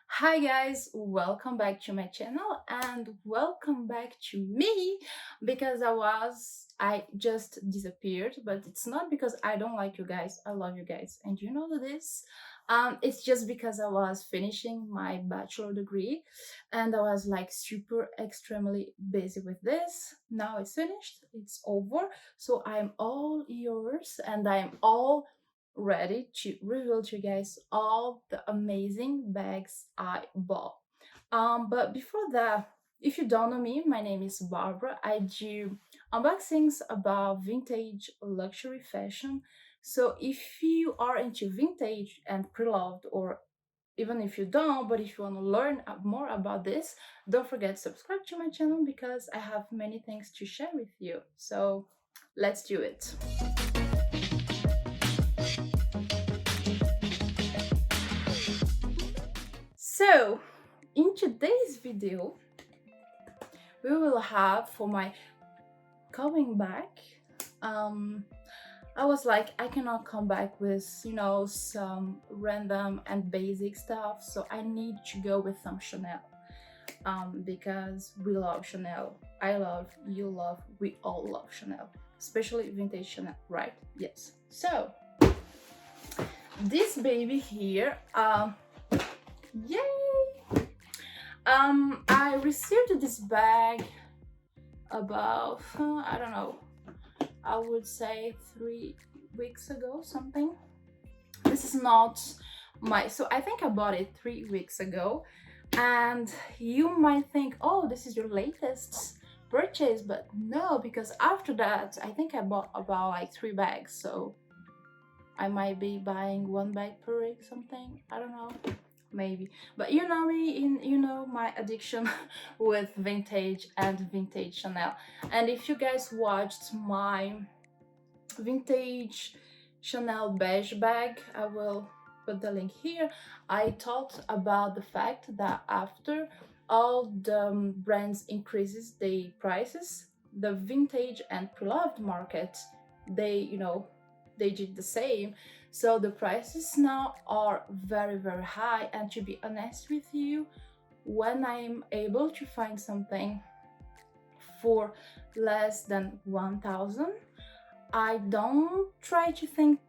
Hi guys, welcome back to my channel and welcome back to me because I just disappeared, but it's not because I don't like you guys. I love you guys and you know this. It's just because I was finishing my bachelor degree and I was like super extremely busy with this. Now it's finished, it's over. So I'm all yours and I'm all ready to reveal to you guys all the amazing bags I bought. But before that, if you don't know me, my name is Barbara. I do unboxings about vintage luxury fashion. So if you are into vintage and pre-loved, or even if you don't, but if you want to learn more about this, don't forget to subscribe to my channel because I have many things to share with you. So let's do it. So in today's video, we will have for my coming back. I was like, I cannot come back with, some random and basic stuff, so I need to go with some Chanel. Because we love Chanel. I love, you love, we all love Chanel, especially vintage Chanel, right? Yes. So this baby here, yay! I received this bag about, I don't know, I would say 3 weeks ago, something. This is not so I think I bought it 3 weeks ago, and you might think, oh, this is your latest purchase, but no, because after that, I think I bought about like 3 bags, so I might be buying 1 bag per week, something, I don't know, maybe. But you know me, you know my addiction with vintage and vintage Chanel. And if you guys watched my vintage Chanel beige bag, I will put the link here. I talked about the fact that after all the brands increases the prices, the vintage and pre-loved market, they they did the same. So the prices now are very high, and to be honest with you, when I'm able to find something for less than 1,000, I don't try to think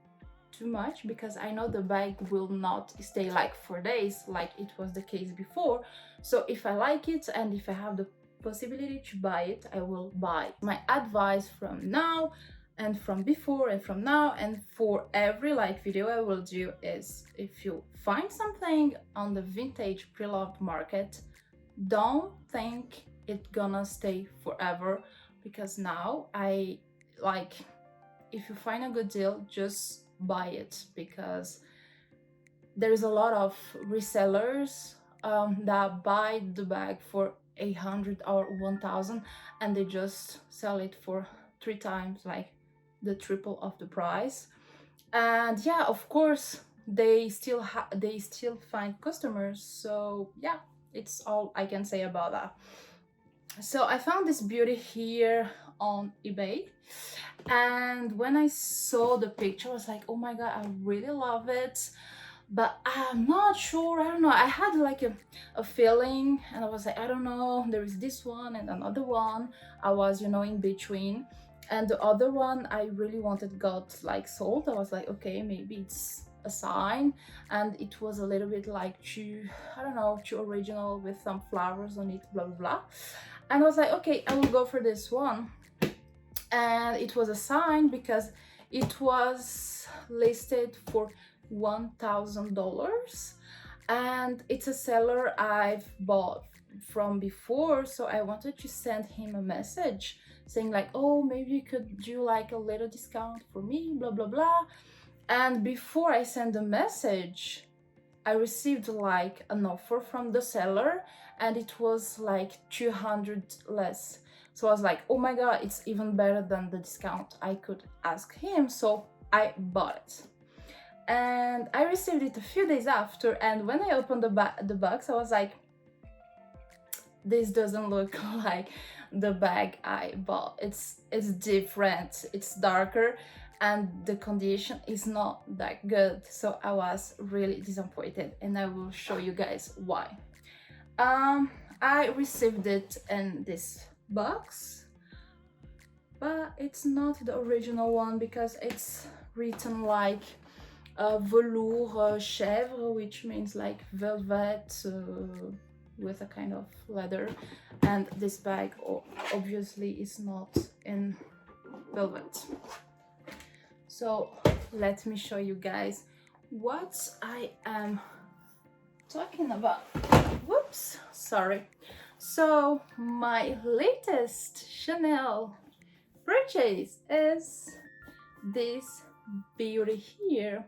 too much because I know the bag will not stay like for days like it was the case before. So if I like it and if I have the possibility to buy it, I will buy. My advice from now and from before and from now and for every like video I will do is, if you find something on the vintage pre-loved market, don't think it's gonna stay forever, because now I like, if you find a good deal, just buy it, because there's a lot of resellers that buy the bag for 800 or 1,000 and they just sell it for 3 times like the triple of the price. And yeah, of course they still find customers. So yeah, it's all I can say about that. So I found this beauty here on eBay, and when I saw the picture I was like, oh my god, I really love it, but I'm not sure, I don't know, I had like a feeling, and I was like, I don't know, there is this one and another one. I was in between, and the other one I really wanted got like sold. I was like, okay, maybe it's a sign, and it was a little bit like too, I don't know, too original with some flowers on it, blah blah blah. And I was like, okay, I will go for this one. And it was a sign because it was listed for $1,000, and it's a seller I've bought from before, so I wanted to send him a message saying like, oh, maybe you could do like a little discount for me, blah blah blah. And before I sent the message, I received like an offer from the seller, and it was like 200 less. So I was like, oh my god, it's even better than the discount I could ask him. So I bought it. And I received it a few days after, and when I opened the box, I was like, this doesn't look like the bag I bought. It's different, it's darker, and the condition is not that good, so I was really disappointed, and I will show you guys why. I received it in this box, but it's not the original one because it's written like velours chèvre, which means like velvet with a kind of leather, and this bag obviously is not in velvet. So let me show you guys what I am talking about. Whoops, sorry. So my latest Chanel purchase is this beauty here.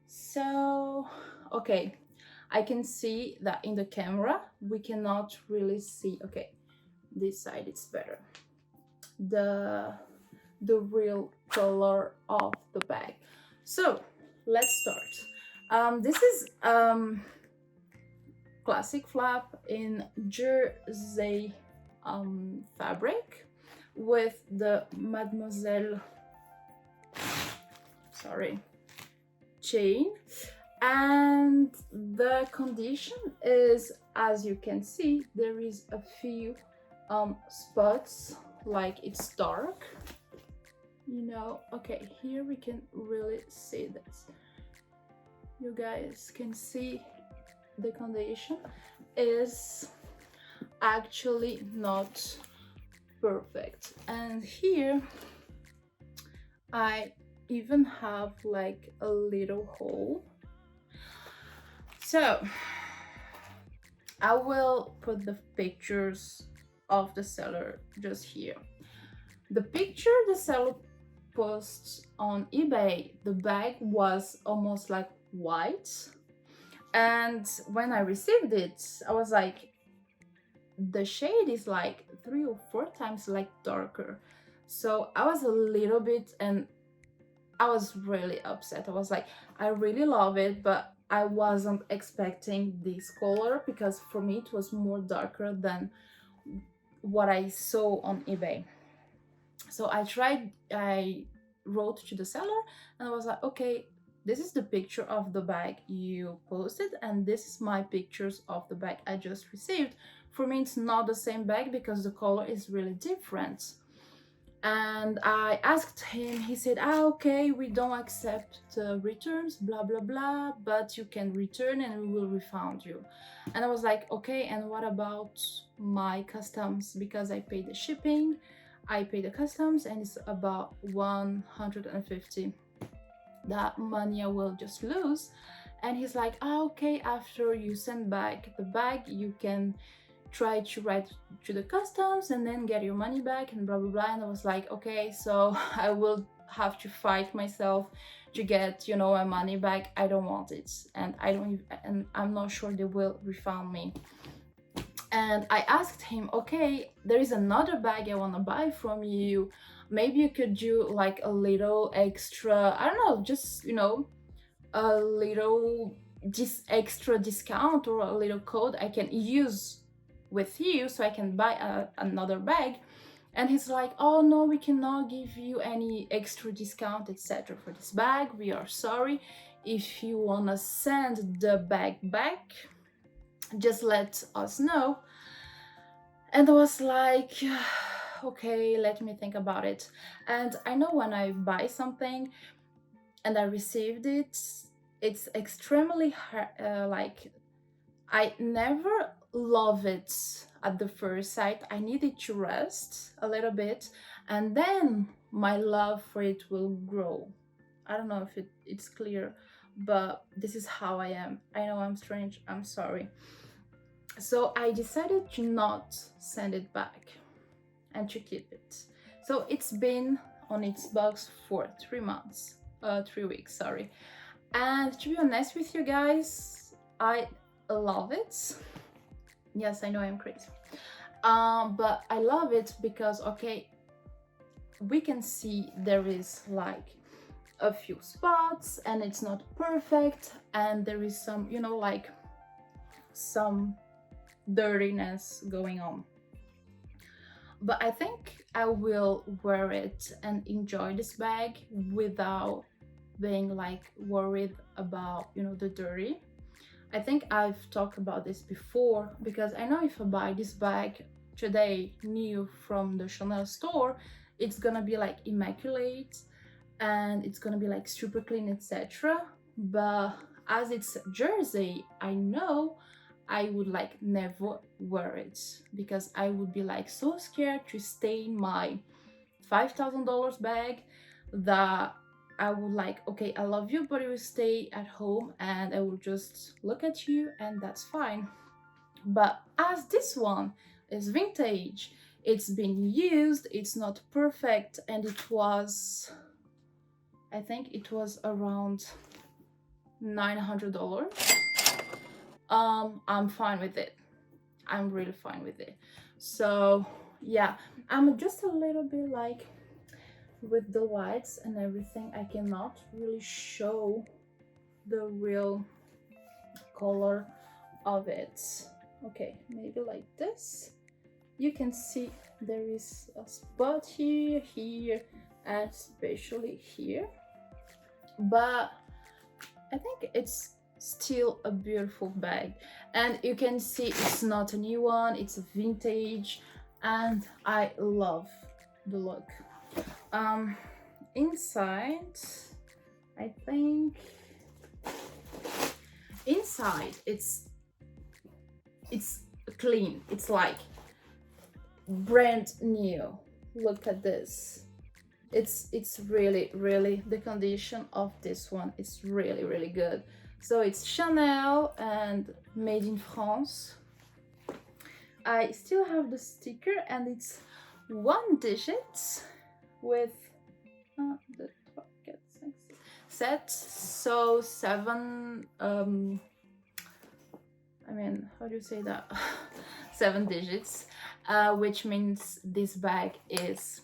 So okay, I can see that in the camera we cannot really see, okay, this side it's better, the real color of the bag. So let's start. This is classic flap in jersey fabric with the Mademoiselle, sorry, chain, and the condition is, as you can see, there is a few spots, like it's dark, you know. Okay, here we can really see this. You guys can see the condition is actually not perfect, and here I even have like a little hole. So I will put the pictures of the seller just here. The picture the seller posts on eBay, the bag was almost like white, and when I received it, I was like, the shade is like 3 or 4 times like darker. So I was a little bit, and I was really upset. I was like, I really love it, but I wasn't expecting this color, because for me it was more darker than what I saw on eBay. So I wrote to the seller and I was like, okay, this is the picture of the bag you posted, and this is my pictures of the bag I just received. For me it's not the same bag because the color is really different. And I asked him, he said, okay, we don't accept returns, blah blah blah, but you can return and we will refund you. And I was like, okay, and what about my customs? Because I paid the shipping, I pay the customs, and it's about 150. That money I will just lose. And he's like, okay, after you send back the bag, you can try to write to the customs and then get your money back, and blah blah blah. And I was like, okay, so I will have to fight myself to get, you know, my money back. I don't want it, and I'm not sure they will refund me. And I asked him, okay, there is another bag I want to buy from you, maybe you could do like a little extra, I don't know, just, you know, a little extra discount or a little code I can use with you so I can buy another bag. And he's like, oh no, we cannot give you any extra discount, etc. for this bag, we are sorry. If you wanna send the bag back, just let us know. And I was like, okay, let me think about it. And I know when I buy something and I received it, it's extremely hard, like I never love it at the first sight. I need it to rest a little bit, and then my love for it will grow. I don't know if it's clear, but this is how I am. I know I'm strange, I'm sorry. So I decided to not send it back and to keep it. So it's been on its box for 3 weeks, sorry. And to be honest with you guys, I love it. Yes, I know I'm crazy. But I love it because, okay, we can see there is like a few spots and it's not perfect, and there is some, you know, like some dirtiness going on. But I think I will wear it and enjoy this bag without being like worried about, you know, the dirty. I think I've talked about this before, because I know if I buy this bag today new from the Chanel store, it's gonna be like immaculate and it's gonna be like super clean, etc. But as it's jersey, I know I would like never wear it, because I would be like so scared to stain my $5,000 bag that I would like, okay, I love you, but you will stay at home and I will just look at you and that's fine. But as this one is vintage, it's been used, it's not perfect, and it was, I think it was around $900. I'm fine with it. I'm really fine with it. So yeah, I'm just a little bit like, with the whites and everything, I cannot really show the real color of it. Okay, maybe like this. You can see there is a spot here, here, and especially here. But I think it's still a beautiful bag, and you can see it's not a new one, it's a vintage, and I love the look. Inside, I think inside it's clean, it's like brand new. Look at this. It's really, really, the condition of this one is really, really good. So it's Chanel and made in France. I still have the sticker and it's 1 digit with the pocket set, so 7 I mean, how do you say that? 7 digits, which means this bag is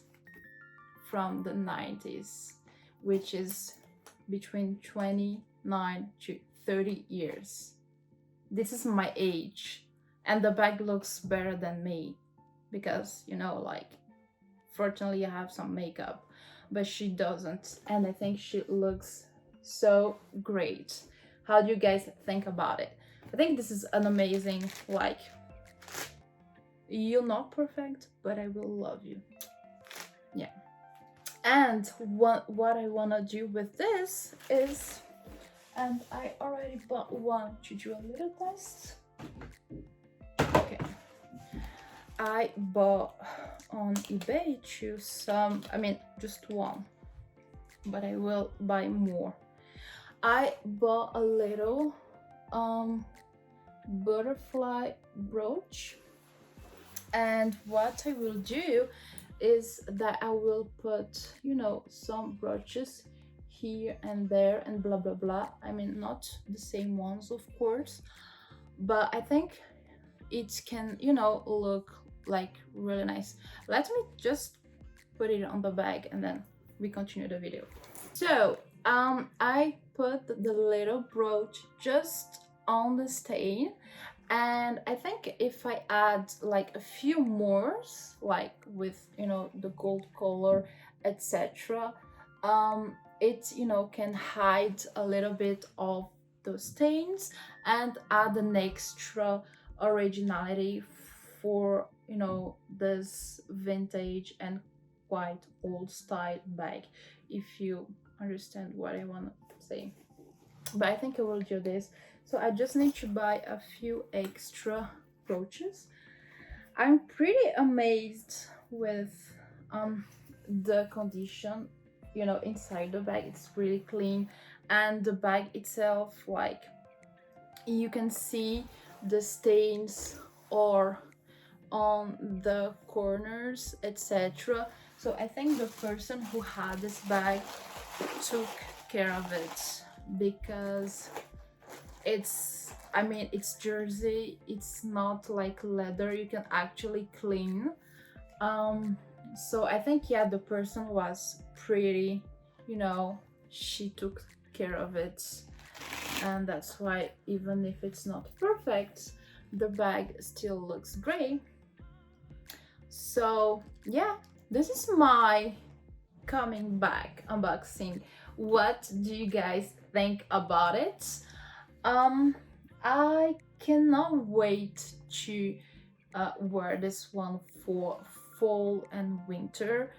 from the 90s, which is between 29 to 30 years. This is my age, and the bag looks better than me, because, you know, like, fortunately I have some makeup, but she doesn't, and I think she looks so great. How do you guys think about it? I think this is an amazing, like, you're not perfect, but I will love you. Yeah. And what I want to do with this is, and I already bought one to do a little test. Okay. I bought on eBay to some, I mean, just one, but I will buy more. I bought a little butterfly brooch, and what I will do is that I will put, you know, some brooches here and there and blah blah blah. I mean, not the same ones, of course, but I think it can, you know, look like really nice. Let me just put it on the bag and then we continue the video. So I put the little brooch just on the stain, and I think if I add like a few more, like with, you know, the gold color, etc., it, you know, can hide a little bit of those stains and add an extra originality for, you know, this vintage and quite old style bag, if you understand what I want to say. But I think I will do this. So I just need to buy a few extra brooches. I'm pretty amazed with the condition, you know, inside the bag. It's really clean, and the bag itself, like, you can see the stains or on the corners, etc. So I think the person who had this bag took care of it, because it's, I mean, it's jersey, it's not like leather, you can actually clean. So I think, yeah, the person was pretty, you know, she took care of it, and that's why even if it's not perfect, the bag still looks great. So yeah, this is my coming back unboxing. What do you guys think about it? I cannot wait to wear this one for fall and winter.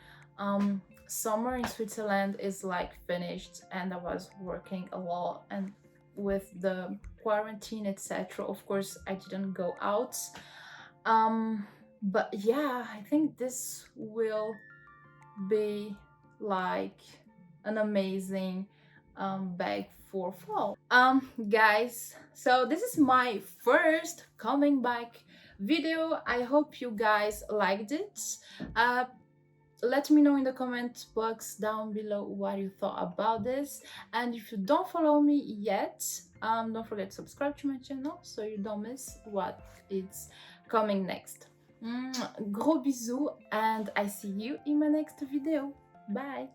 Summer in Switzerland is like finished, and I was working a lot, and with the quarantine, etc., of course I didn't go out. But yeah, I think this will be like an amazing bag for fall. Guys, so this is my first coming back video. I hope you guys liked it. Let me know in the comment box down below what you thought about this, and if you don't follow me yet, don't forget to subscribe to my channel so you don't miss what is coming next. Gros bisous, and I see you in my next video. Bye.